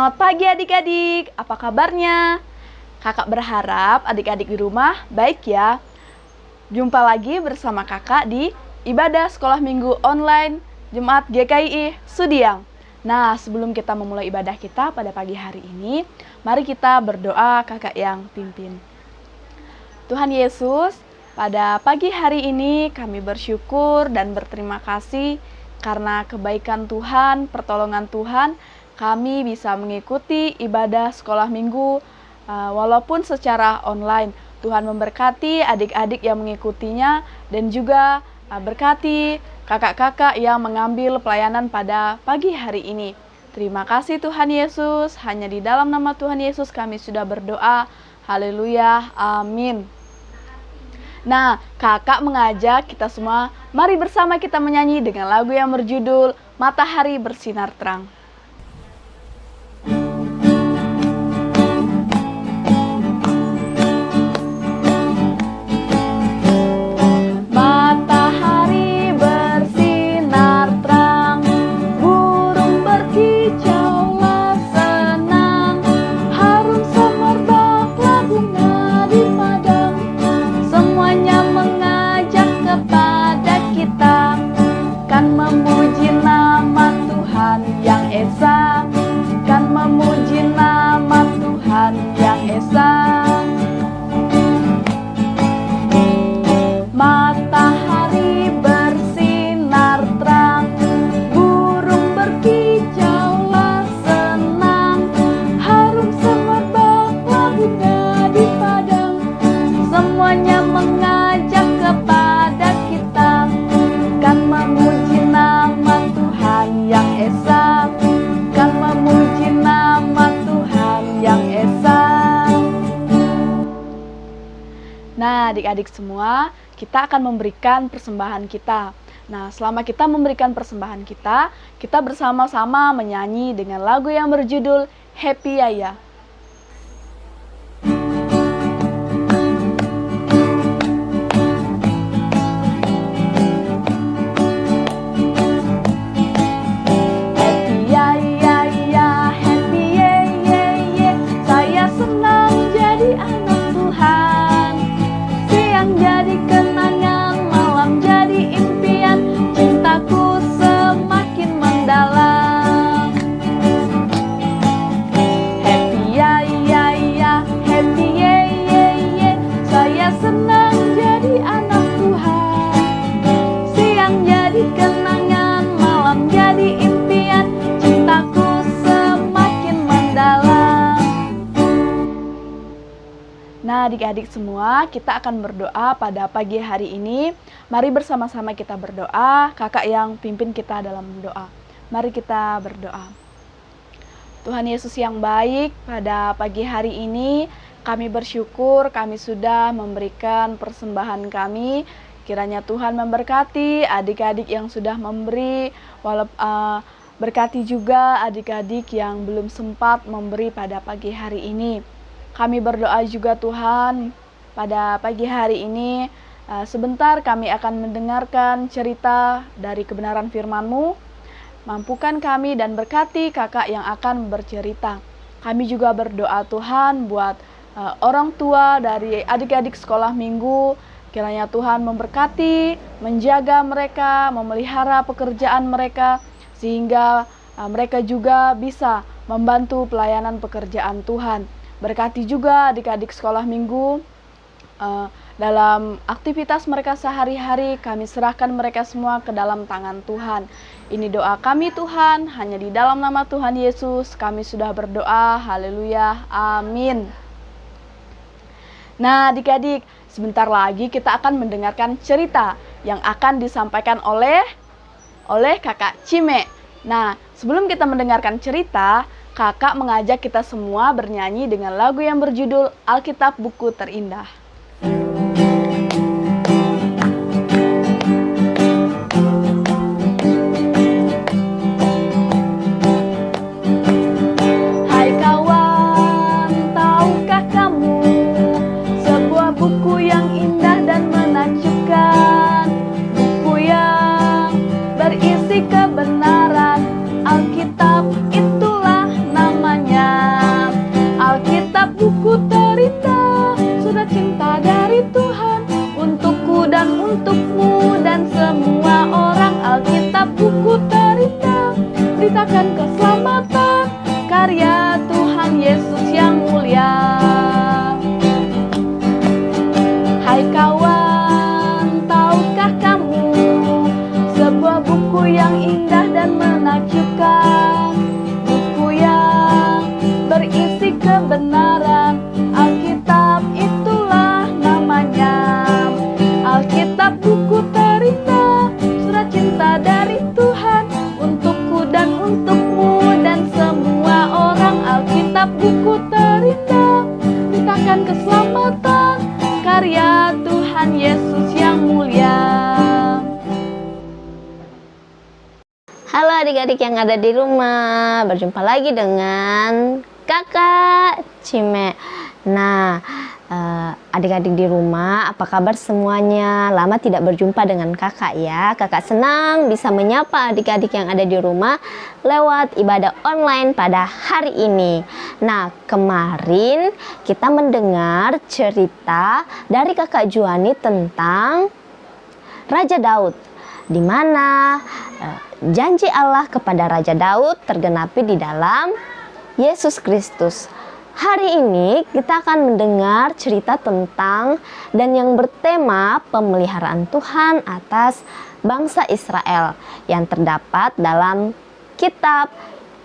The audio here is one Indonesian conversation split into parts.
Selamat pagi adik-adik, apa kabarnya? Kakak berharap adik-adik di rumah baik ya. Jumpa lagi bersama kakak di ibadah sekolah minggu online Jemaat GKI Sudiang. Nah, sebelum kita memulai ibadah kita pada pagi hari ini, mari kita berdoa kakak yang pimpin. Tuhan Yesus, pada pagi hari ini kami bersyukur dan berterima kasih karena kebaikan Tuhan, pertolongan Tuhan, kami bisa mengikuti ibadah sekolah minggu walaupun secara online. Tuhan memberkati adik-adik yang mengikutinya dan juga berkati kakak-kakak yang mengambil pelayanan pada pagi hari ini. Terima kasih Tuhan Yesus, hanya di dalam nama Tuhan Yesus kami sudah berdoa. Haleluya, amin. Nah, kakak mengajak kita semua, mari bersama kita menyanyi dengan lagu yang berjudul Matahari Bersinar Terang. Nah, adik-adik semua, kita akan memberikan persembahan kita. Nah, selama kita memberikan persembahan kita bersama-sama menyanyi dengan lagu yang berjudul Happy Yaya. Nah, adik-adik semua, kita akan berdoa pada pagi hari ini. Mari bersama-sama kita berdoa, kakak yang pimpin kita dalam doa. Mari kita berdoa. Tuhan Yesus yang baik, pada pagi hari ini kami bersyukur kami sudah memberikan persembahan kami. Kiranya Tuhan memberkati adik-adik yang sudah memberi, berkati juga adik-adik yang belum sempat memberi pada pagi hari ini. Kami berdoa juga Tuhan, pada pagi hari ini sebentar kami akan mendengarkan cerita dari kebenaran firman-Mu. Mampukan kami dan berkati kakak yang akan bercerita. Kami juga berdoa Tuhan buat orang tua dari adik-adik sekolah minggu. Kiranya Tuhan memberkati, menjaga mereka, memelihara pekerjaan mereka, sehingga mereka juga bisa membantu pelayanan pekerjaan Tuhan. Berkati juga adik-adik sekolah minggu dalam aktivitas mereka sehari-hari. Kami serahkan mereka semua ke dalam tangan Tuhan. Ini doa kami Tuhan, hanya di dalam nama Tuhan Yesus kami sudah berdoa. Haleluya, amin. Nah adik-adik, sebentar lagi kita akan mendengarkan cerita yang akan disampaikan oleh kakak Cime. Nah, sebelum kita mendengarkan cerita, kakak mengajak kita semua bernyanyi dengan lagu yang berjudul Alkitab Buku Terindah. Hai kawan, tahukah kamu sebuah buku yang indah dan menakjubkan, buku yang berisi kebenaran, Alkitab itulah namanya. beritakan keselamatan karya Tuhan Yesus yang mulia. Hai kawan, tahukah kamu sebuah buku yang indah dan menakjubkan, buku yang berisi kebenaran, Alkitab itulah namanya. Alkitab buku terindah, surat cinta dari Tuhan untukku dan untukmu dan semua orang. Alkitab buku terindah, beritakan keselamatan karya Tuhan Yesus yang mulia. Halo adik-adik yang ada di rumah, berjumpa lagi dengan Kakak Cime. Nah, adik-adik di rumah, apa kabar semuanya? Lama tidak berjumpa dengan kakak ya. Kakak senang bisa menyapa adik-adik yang ada di rumah lewat ibadah online pada hari ini. Nah, kemarin kita mendengar cerita dari kakak Juani tentang Raja Daud, di mana janji Allah kepada Raja Daud tergenapi di dalam Yesus Kristus. Hari ini kita akan mendengar cerita tentang dan yang bertema pemeliharaan Tuhan atas bangsa Israel yang terdapat dalam kitab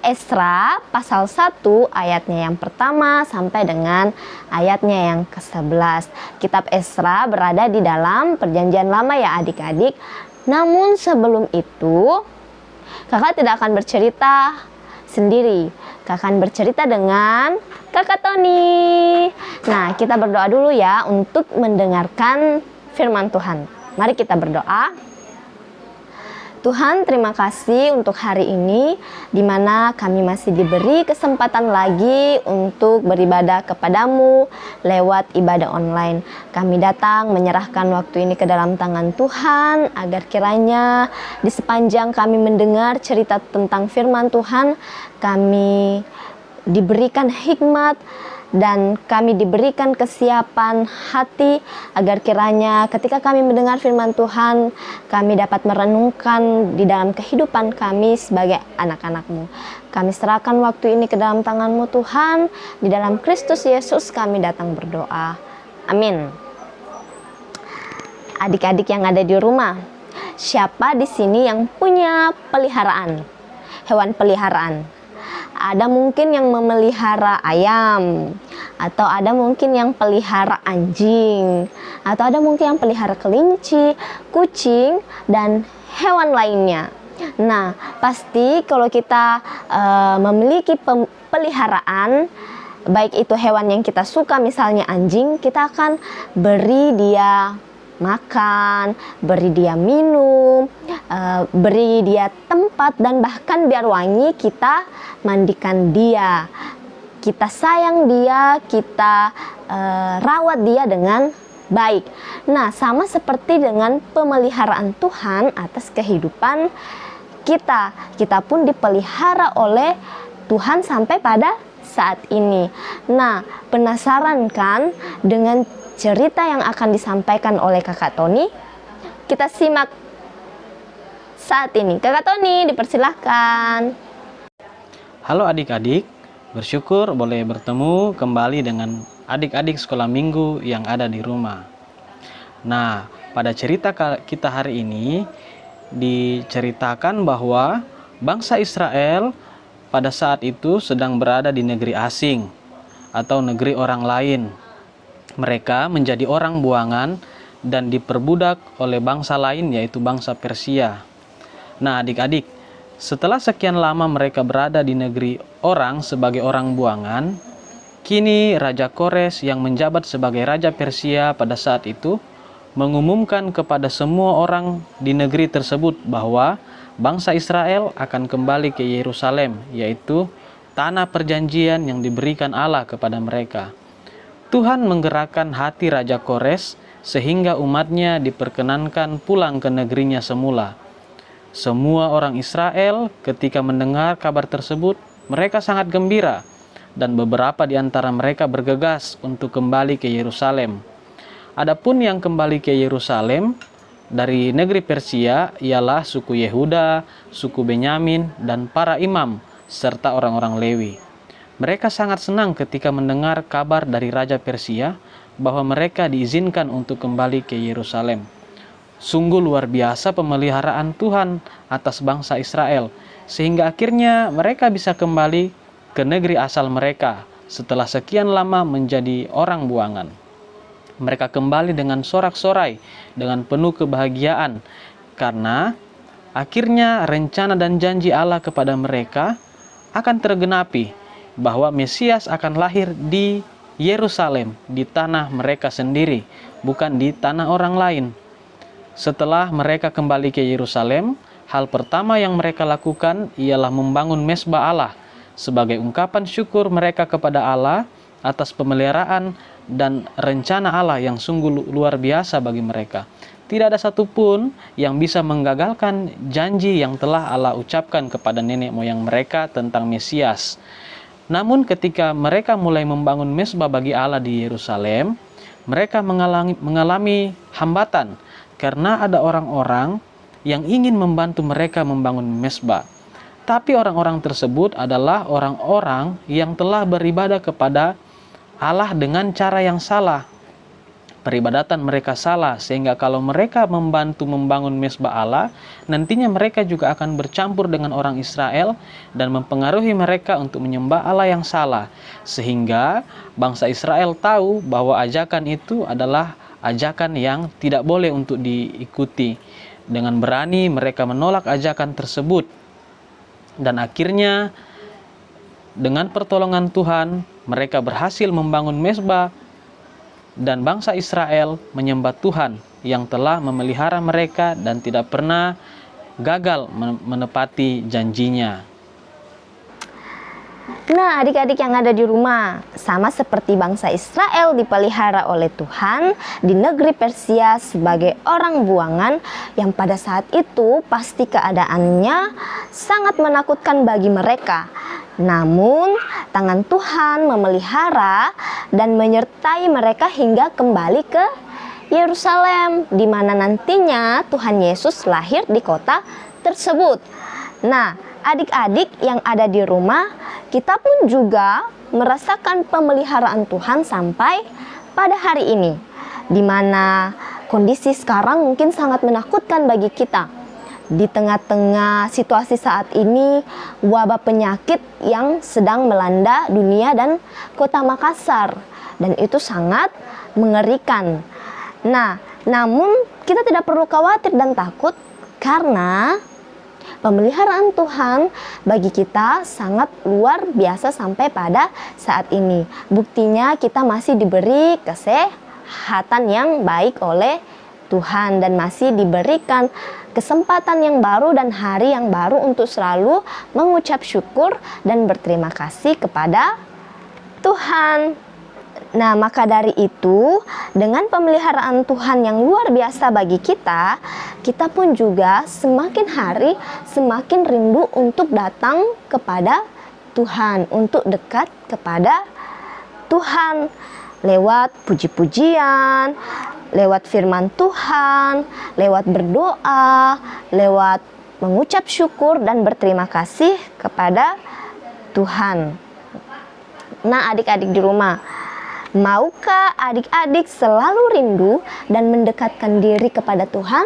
Esra pasal 1 ayatnya yang pertama sampai dengan ayatnya yang ke-11. Kitab Esra berada di dalam perjanjian lama ya adik-adik. Namun sebelum itu kakak tidak akan bercerita sendiri. Kakak akan bercerita dengan Kakak Tony. Nah, kita berdoa dulu ya untuk mendengarkan firman Tuhan. Mari kita berdoa. Tuhan, terima kasih untuk hari ini di mana kami masih diberi kesempatan lagi untuk beribadah kepadamu lewat ibadah online. Kami datang menyerahkan waktu ini ke dalam tangan Tuhan agar kiranya di sepanjang kami mendengar cerita tentang firman Tuhan, kami diberikan hikmat dan kami diberikan kesiapan hati agar kiranya ketika kami mendengar firman Tuhan, kami dapat merenungkan di dalam kehidupan kami sebagai anak-anak-Mu. Kami serahkan waktu ini ke dalam tangan-Mu Tuhan. Di dalam Kristus Yesus kami datang berdoa. Amin. Adik-adik yang ada di rumah, siapa di sini yang punya peliharaan? Hewan peliharaan? Ada mungkin yang memelihara ayam, atau ada mungkin yang pelihara anjing, atau ada mungkin yang pelihara kelinci, kucing, dan hewan lainnya. Nah, pasti kalau kita memiliki peliharaan, baik itu hewan yang kita suka, misalnya anjing, kita akan beri dia makan, beri dia minum, beri dia tempat, dan bahkan biar wangi kita mandikan dia, kita sayang dia, kita rawat dia dengan baik. Nah, sama seperti dengan pemeliharaan Tuhan atas kehidupan kita. Kita pun dipelihara oleh Tuhan sampai pada saat ini. Nah, penasaran kan dengan cerita yang akan disampaikan oleh Kakak Tony? Kita simak saat ini. Kakak Tony, dipersilahkan. Halo adik-adik, bersyukur boleh bertemu kembali dengan adik-adik sekolah minggu yang ada di rumah. Nah, pada cerita kita hari ini diceritakan bahwa bangsa Israel pada saat itu sedang berada di negeri asing atau negeri orang lain. Mereka menjadi orang buangan dan diperbudak oleh bangsa lain, yaitu bangsa Persia. Nah adik-adik, setelah sekian lama mereka berada di negeri orang sebagai orang buangan, kini Raja Kores yang menjabat sebagai Raja Persia pada saat itu mengumumkan kepada semua orang di negeri tersebut bahwa bangsa Israel akan kembali ke Yerusalem, yaitu tanah perjanjian yang diberikan Allah kepada mereka. Tuhan menggerakkan hati Raja Kores sehingga umatnya diperkenankan pulang ke negerinya semula. Semua orang Israel ketika mendengar kabar tersebut, mereka sangat gembira dan beberapa di antara mereka bergegas untuk kembali ke Yerusalem. Adapun yang kembali ke Yerusalem, dari negeri Persia ialah suku Yehuda, suku Benyamin, dan para imam, serta orang-orang Lewi. Mereka sangat senang ketika mendengar kabar dari Raja Persia bahwa mereka diizinkan untuk kembali ke Yerusalem. Sungguh luar biasa pemeliharaan Tuhan atas bangsa Israel, sehingga akhirnya mereka bisa kembali ke negeri asal mereka setelah sekian lama menjadi orang buangan. Mereka kembali dengan sorak-sorai, dengan penuh kebahagiaan, karena akhirnya rencana dan janji Allah kepada mereka akan tergenapi, bahwa Mesias akan lahir di Yerusalem, di tanah mereka sendiri, bukan di tanah orang lain. Setelah mereka kembali ke Yerusalem, hal pertama yang mereka lakukan ialah membangun mezbah Allah sebagai ungkapan syukur mereka kepada Allah atas pemeliharaan dan rencana Allah yang sungguh luar biasa bagi mereka. Tidak ada satupun yang bisa menggagalkan janji yang telah Allah ucapkan kepada nenek moyang mereka tentang Mesias. Namun ketika mereka mulai membangun mezbah bagi Allah di Yerusalem, mereka mengalami hambatan karena ada orang-orang yang ingin membantu mereka membangun mezbah. Tapi orang-orang tersebut adalah orang-orang yang telah beribadah kepada Allah dengan cara yang salah. Peribadatan mereka salah, sehingga kalau mereka membantu membangun mezbah Allah, nantinya mereka juga akan bercampur dengan orang Israel dan mempengaruhi mereka untuk menyembah Allah yang salah. Sehingga bangsa Israel tahu bahwa ajakan itu adalah ajakan yang tidak boleh untuk diikuti. Dengan berani mereka menolak ajakan tersebut. Dan akhirnya dengan pertolongan Tuhan, mereka berhasil membangun mezbah dan bangsa Israel menyembah Tuhan yang telah memelihara mereka dan tidak pernah gagal menepati janjinya. Nah, adik-adik yang ada di rumah, sama seperti bangsa Israel dipelihara oleh Tuhan di negeri Persia sebagai orang buangan yang pada saat itu pasti keadaannya sangat menakutkan bagi mereka. Namun, tangan Tuhan memelihara dan menyertai mereka hingga kembali ke Yerusalem, di mana nantinya Tuhan Yesus lahir di kota tersebut. Nah, adik-adik yang ada di rumah, kita pun juga merasakan pemeliharaan Tuhan sampai pada hari ini, di mana kondisi sekarang mungkin sangat menakutkan bagi kita. Di tengah-tengah situasi saat ini, wabah penyakit yang sedang melanda dunia dan kota Makassar, dan itu sangat mengerikan. Nah, namun kita tidak perlu khawatir dan takut karena pemeliharaan Tuhan bagi kita sangat luar biasa sampai pada saat ini. Buktinya kita masih diberi kesehatan yang baik oleh Tuhan dan masih diberikan kesempatan yang baru dan hari yang baru untuk selalu mengucap syukur dan berterima kasih kepada Tuhan. Nah, maka dari itu, dengan pemeliharaan Tuhan yang luar biasa bagi kita, kita pun juga semakin hari semakin rindu untuk datang kepada Tuhan, untuk dekat kepada Tuhan lewat puji-pujian, lewat firman Tuhan, lewat berdoa, lewat mengucap syukur dan berterima kasih kepada Tuhan. Nah, adik-adik di rumah, maukah adik-adik selalu rindu dan mendekatkan diri kepada Tuhan?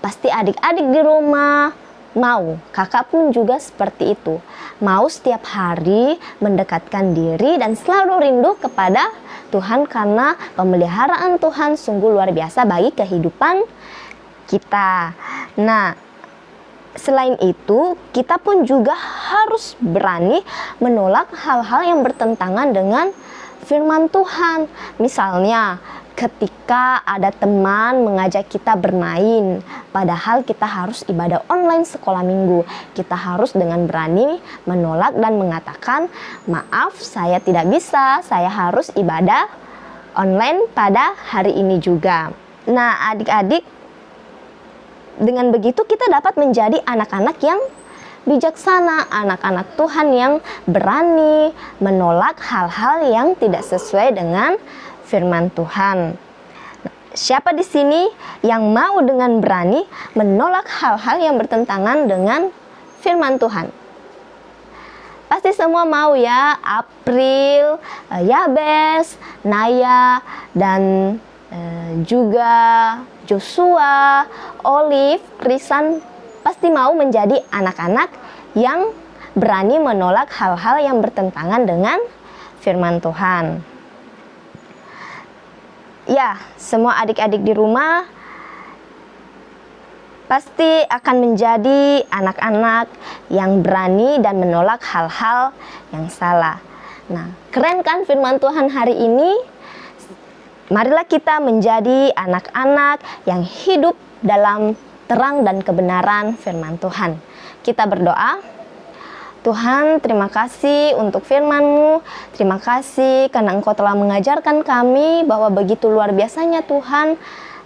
Pasti adik-adik di rumah mau, kakak pun juga seperti itu. Mau setiap hari mendekatkan diri dan selalu rindu kepada Tuhan karena pemeliharaan Tuhan sungguh luar biasa bagi kehidupan kita. Nah, selain itu, kita pun juga harus berani menolak hal-hal yang bertentangan dengan firman Tuhan. Misalnya, ketika ada teman mengajak kita bermain, padahal kita harus ibadah online sekolah minggu, kita harus dengan berani menolak dan mengatakan, maaf saya tidak bisa, saya harus ibadah online pada hari ini juga. Nah, adik-adik, dengan begitu kita dapat menjadi anak-anak yang bijaksana, anak-anak Tuhan yang berani menolak hal-hal yang tidak sesuai dengan firman Tuhan. siapa di sini yang mau dengan berani menolak hal-hal yang bertentangan dengan firman Tuhan? Pasti semua mau ya, April, Yabes, Naya, dan juga Joshua, Olive, Krisan pasti mau menjadi anak-anak yang berani menolak hal-hal yang bertentangan dengan firman Tuhan. Ya, semua adik-adik di rumah pasti akan menjadi anak-anak yang berani dan menolak hal-hal yang salah. Nah, keren kan firman Tuhan hari ini? Marilah kita menjadi anak-anak yang hidup dalam terang dan kebenaran firman Tuhan. Kita berdoa. Tuhan, terima kasih untuk firman-Mu. Terima kasih karena Engkau telah mengajarkan kami bahwa begitu luar biasanya Tuhan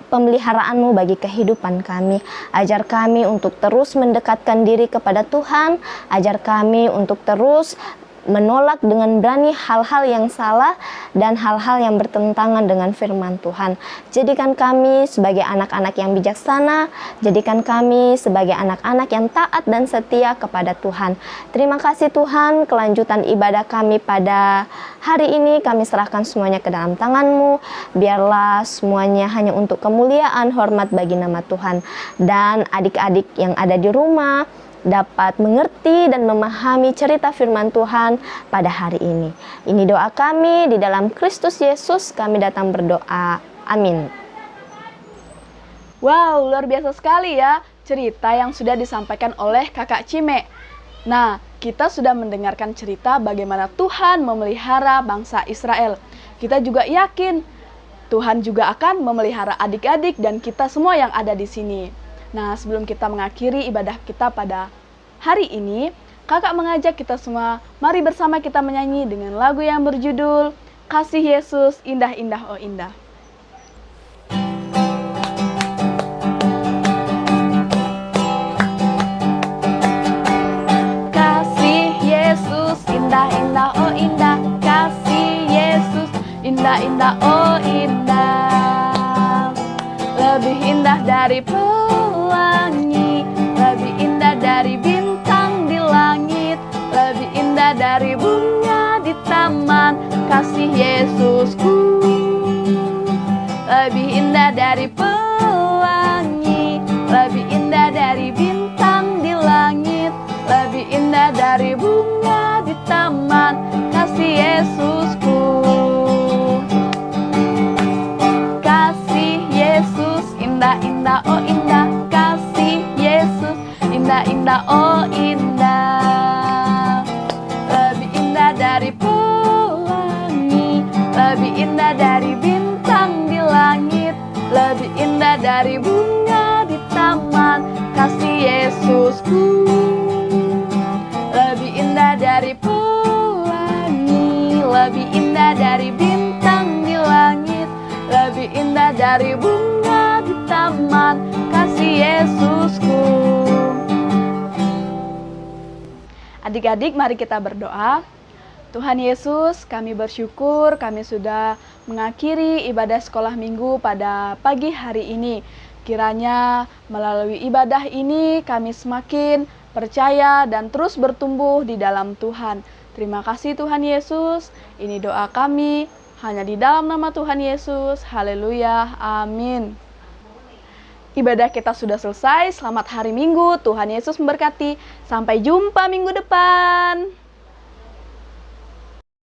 pemeliharaan-Mu bagi kehidupan kami. Ajar kami untuk terus mendekatkan diri kepada Tuhan. Ajar kami untuk terus menolak dengan berani hal-hal yang salah dan hal-hal yang bertentangan dengan firman Tuhan. Jadikan kami sebagai anak-anak yang bijaksana, jadikan kami sebagai anak-anak yang taat dan setia kepada Tuhan. Terima kasih Tuhan, kelanjutan ibadah kami pada hari ini kami serahkan semuanya ke dalam tangan-Mu. Biarlah semuanya hanya untuk kemuliaan, hormat bagi nama Tuhan. Dan adik-adik yang ada di rumah dapat mengerti dan memahami cerita firman Tuhan pada hari ini. Ini doa kami di dalam Kristus Yesus, kami datang berdoa. Amin. Wow, luar biasa sekali ya cerita yang sudah disampaikan oleh Kakak Cime. Nah, kita sudah mendengarkan cerita bagaimana Tuhan memelihara bangsa Israel. Kita juga yakin Tuhan juga akan memelihara adik-adik dan kita semua yang ada di sini. Nah, sebelum kita mengakhiri ibadah kita pada hari ini, Kakak mengajak kita semua, mari bersama kita menyanyi dengan lagu yang berjudul Kasih Yesus Indah-Indah Oh Indah. Kasih Yesus indah-indah oh indah, kasih Yesus indah-indah oh indah. Lebih indah dari pelangi, lebih indah dari bintang di langit, lebih indah dari bunga di taman. Kasih Yesusku lebih indah dari pelangi, lebih indah dari bintang di langit, lebih indah dari bunga di taman. Kasih Yesusku, kasih Yesus indah-indah oh indah, kasih Yesus indah-indah oh indah. Lebih indah dari pelangi, lebih indah dari bintang di langit, lebih indah dari bunga di taman. Kasih Yesusku lebih indah dari pelangi, lebih indah dari bintang di langit, lebih indah dari bunga di taman. Kasih Yesusku. Adik-adik, mari kita berdoa. Tuhan Yesus, kami bersyukur kami sudah mengakhiri ibadah sekolah minggu pada pagi hari ini. Kiranya melalui ibadah ini kami semakin percaya dan terus bertumbuh di dalam Tuhan. Terima kasih Tuhan Yesus. Ini doa kami hanya di dalam nama Tuhan Yesus. Haleluya. Amin. Ibadah kita sudah selesai. Selamat hari Minggu. Tuhan Yesus memberkati. Sampai jumpa minggu depan.